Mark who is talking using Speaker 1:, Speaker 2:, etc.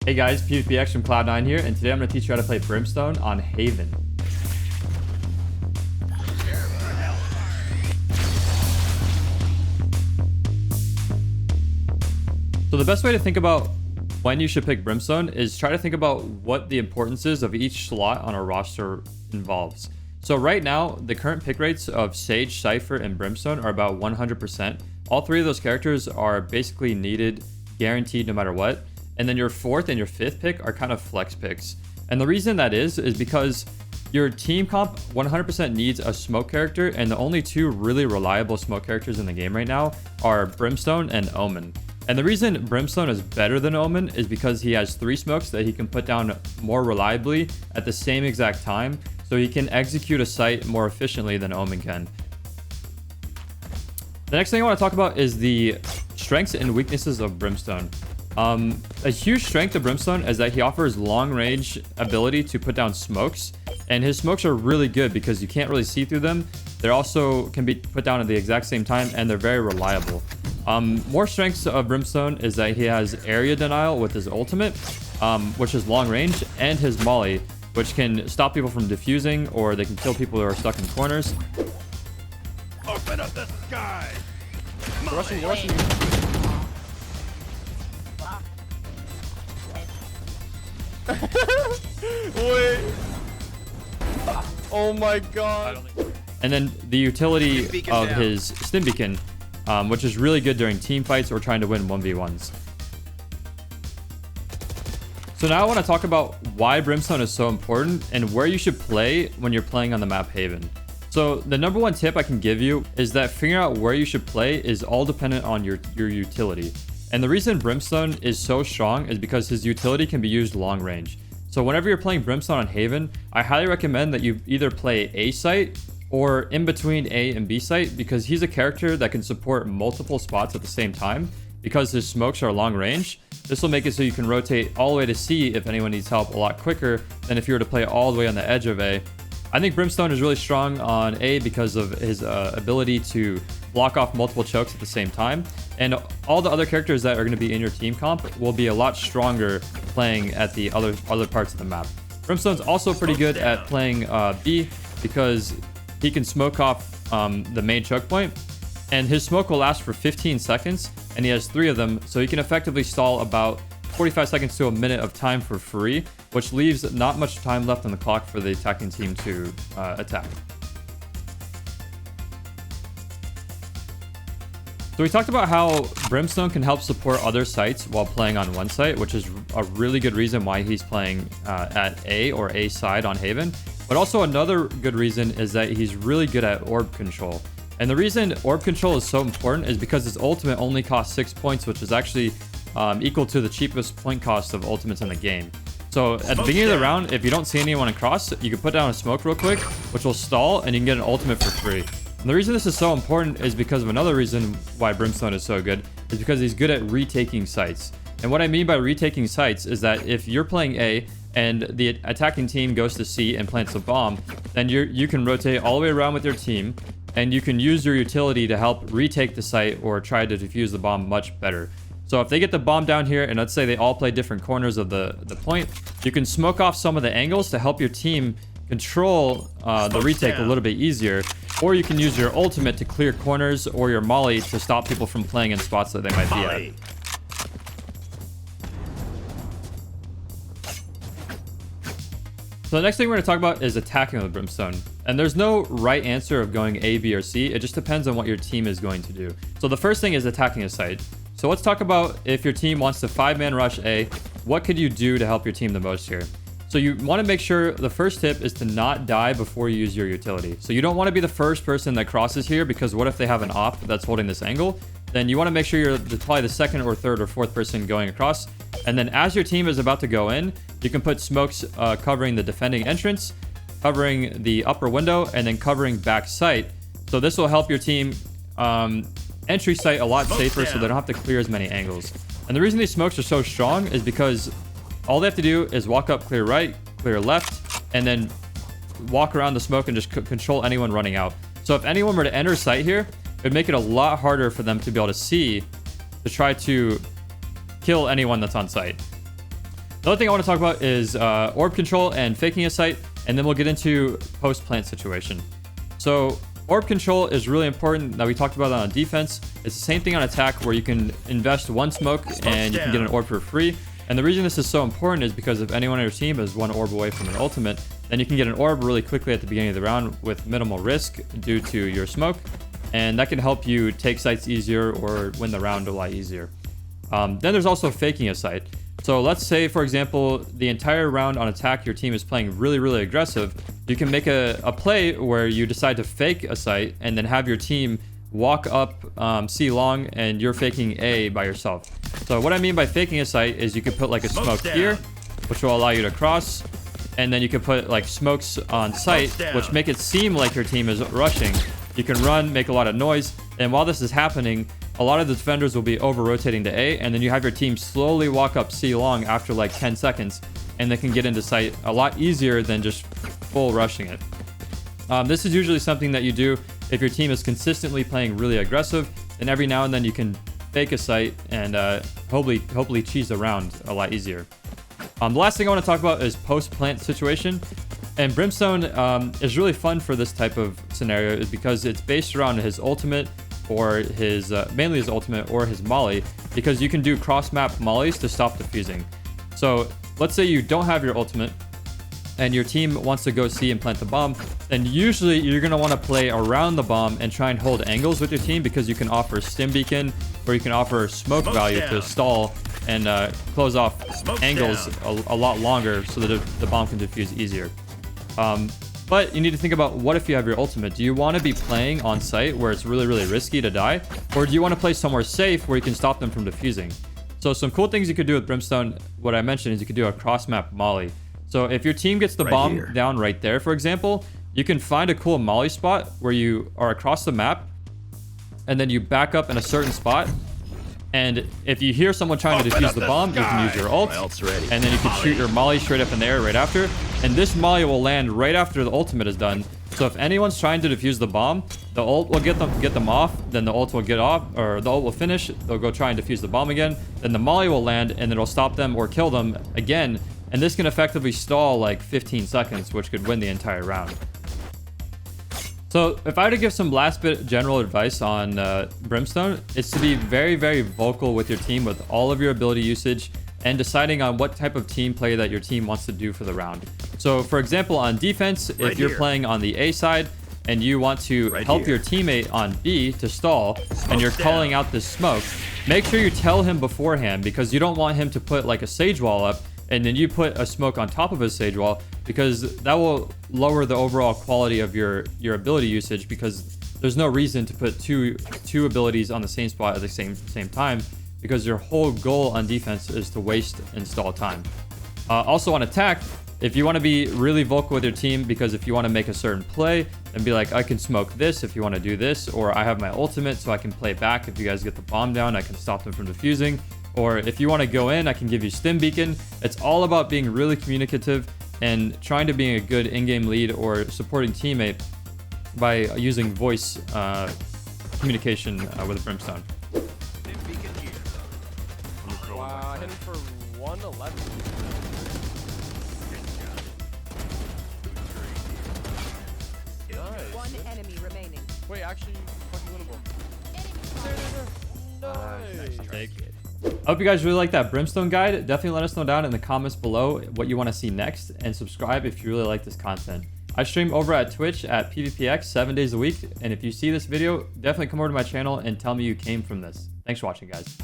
Speaker 1: Hey guys, PVPx from Cloud9 here, and today I'm going to teach you how to play Brimstone on Haven. So the best way to think about when you should pick Brimstone is try to think about what the importance is of each slot on a roster involves. So right now, the current pick rates of Sage, Cypher, and Brimstone are about 100%. All three of those characters are basically needed, guaranteed no matter what. And then your fourth and your fifth pick are kind of flex picks. And the reason that is because your team comp 100% needs a smoke character, and the only two really reliable smoke characters in the game right now are Brimstone and Omen. And the reason Brimstone is better than Omen is because he has 3 smokes that he can put down more reliably at the same exact time, so he can execute a site more efficiently than Omen can. The next thing I want to talk about is the strengths and weaknesses of Brimstone. A huge strength of Brimstone is that he offers long range ability to put down smokes, and his smokes are really good because you can't really see through them. They also can be put down at the exact same time, and they're very reliable. More strengths of Brimstone is that he has area denial with his ultimate, which is long range, and his molly, which can stop people from defusing, or they can kill people who are stuck in corners.
Speaker 2: Open up the sky!
Speaker 1: Rushing.
Speaker 3: Wait. Oh my god.
Speaker 1: And then the utility of his stim beacon, which is really good during team fights or trying to win 1v1s. So now I want to talk about why Brimstone is so important and where you should play when you're playing on the map Haven. So the number one tip I can give you is that figuring out where you should play is all dependent on your utility. And the reason Brimstone is so strong is because his utility can be used long range. So whenever you're playing Brimstone on Haven, I highly recommend that you either play A site or in between A and B site, because he's a character that can support multiple spots at the same time. Because his smokes are long range, this will make it so you can rotate all the way to C if anyone needs help a lot quicker than if you were to play all the way on the edge of A. I think Brimstone is really strong on A because of his ability to block off multiple chokes at the same time. And all the other characters that are going to be in your team comp will be a lot stronger playing at the other parts of the map. Brimstone's also pretty good at playing B because he can smoke off the main choke point. And his smoke will last for 15 seconds, and he has 3 of them, so he can effectively stall about 45 seconds to a minute of time for free, which leaves not much time left on the clock for the attacking team to attack. So we talked about how Brimstone can help support other sites while playing on one site, which is a really good reason why he's playing at A or A side on Haven. But also another good reason is that he's really good at Orb Control. And the reason Orb Control is so important is because his ultimate only costs 6 points, which is actually equal to the cheapest point cost of ultimates in the game. So at the beginning of the round, if you don't see anyone across, you can put down a smoke real quick, which will stall, and you can get an ultimate for free. And the reason this is so important is because of another reason why Brimstone is so good, is because he's good at retaking sites. And what I mean by retaking sites is that if you're playing A and the attacking team goes to C and plants a bomb, then you can rotate all the way around with your team, and you can use your utility to help retake the site or try to defuse the bomb much better. So if they get the bomb down here, and let's say they all play different corners of the point, you can smoke off some of the angles to help your team control the retake a little bit easier. Or you can use your ultimate to clear corners, or your molly to stop people from playing in spots that they might be at. So the next thing we're going to talk about is attacking with Brimstone. And there's no right answer of going A, B, or C. It just depends on what your team is going to do. So the first thing is attacking a site. So let's talk about if your team wants to 5-man rush A, what could you do to help your team the most here? So you want to make sure the first tip is to not die before you use your utility. So you don't want to be the first person that crosses here, because what if they have an op that's holding this angle? Then you want to make sure you're probably the second or third or fourth person going across. And then as your team is about to go in, you can put smokes covering the defending entrance, covering the upper window, and then covering back sight. So this will help your team entry sight a lot safer, so they don't have to clear as many angles. And the reason these smokes are so strong is because all they have to do is walk up, clear right, clear left, and then walk around the smoke and just control anyone running out. So if anyone were to enter sight here, it would make it a lot harder for them to be able to see to try to kill anyone that's on site. The other thing I want to talk about is orb control and faking a site, and then we'll get into post-plant situation. So orb control is really important. Now we talked about that on defense. It's the same thing on attack, where you can invest one smoke and you can get an orb for free. And the reason this is so important is because if anyone on your team is one orb away from an ultimate, then you can get an orb really quickly at the beginning of the round with minimal risk due to your smoke. And that can help you take sites easier or win the round a lot easier. Then there's also faking a site. So let's say, for example, the entire round on attack, your team is playing really, really aggressive. You can make a play where you decide to fake a site and then have your team walk up C long and you're faking A by yourself. So what I mean by faking a site is you could put like a smoke here, which will allow you to cross. And then you can put like smokes on site, which make it seem like your team is rushing. You can run, make a lot of noise. And while this is happening, a lot of the defenders will be over rotating to A, and then you have your team slowly walk up C long after like 10 seconds, and they can get into site a lot easier than just full rushing it. This is usually something that you do if your team is consistently playing really aggressive, and every now and then you can fake a site and hopefully cheese a round a lot easier. The last thing I want to talk about is post-plant situation. And Brimstone is really fun for this type of scenario because it's based around his ultimate or his, mainly his ultimate or his molly, because you can do cross-map mollies to stop defusing. So let's say you don't have your ultimate and your team wants to go C and plant the bomb, then usually you're going to want to play around the bomb and try and hold angles with your team, because you can offer stim beacon or you can offer smoke value to stall and close off angles a lot longer so that the bomb can defuse easier. But you need to think about, what if you have your ultimate? Do you want to be playing on site where it's really, really risky to die? Or do you want to play somewhere safe where you can stop them from defusing? So some cool things you could do with Brimstone, what I mentioned, is you could do a cross-map molly. So if your team gets the bomb down right there, for example, you can find a cool molly spot where you are across the map, and then you back up in a certain spot. And if you hear someone trying to defuse the bomb, you can use your ult, and then you can shoot your molly straight up in the air right after. And this molly will land right after the ultimate is done. So if anyone's trying to defuse the bomb, the ult will get them off, then the ult will get off, or the ult will finish, they'll go try and defuse the bomb again, then the molly will land, and it'll stop them or kill them again. And this can effectively stall like 15 seconds, which could win the entire round. So if I had to give some last bit general advice on Brimstone, it's to be very, very vocal with your team with all of your ability usage and deciding on what type of team play that your team wants to do for the round. So for example, on defense, if you're playing on the A side and you want to help your teammate on B to stall, and you're calling out this smoke, make sure you tell him beforehand, because you don't want him to put like a sage wall up and then you put a smoke on top of his sage wall, because that will lower the overall quality of your ability usage, because there's no reason to put two abilities on the same spot at the same time, because your whole goal on defense is to waste and stall time. Also on attack, if you want to be really vocal with your team, because if you want to make a certain play and be like, I can smoke this if you want to do this, or I have my ultimate so I can play back if you guys get the bomb down, I can stop them from defusing. Or if you want to go in, I can give you stim beacon. It's all about being really communicative and trying to be a good in-game lead or supporting teammate by using voice communication with Brimstone.
Speaker 3: Wow, I hit him for 111. Nice.
Speaker 4: One enemy remaining.
Speaker 3: Wait, actually, fucking winnable. Nice.
Speaker 1: Take it. I hope you guys really like that Brimstone guide. Definitely let us know down in the comments below what you want to see next, and subscribe if you really like this content. I stream over at Twitch at PVPx 7 days a week, and if you see this video, definitely come over to my channel and tell me you came from this. Thanks for watching, guys.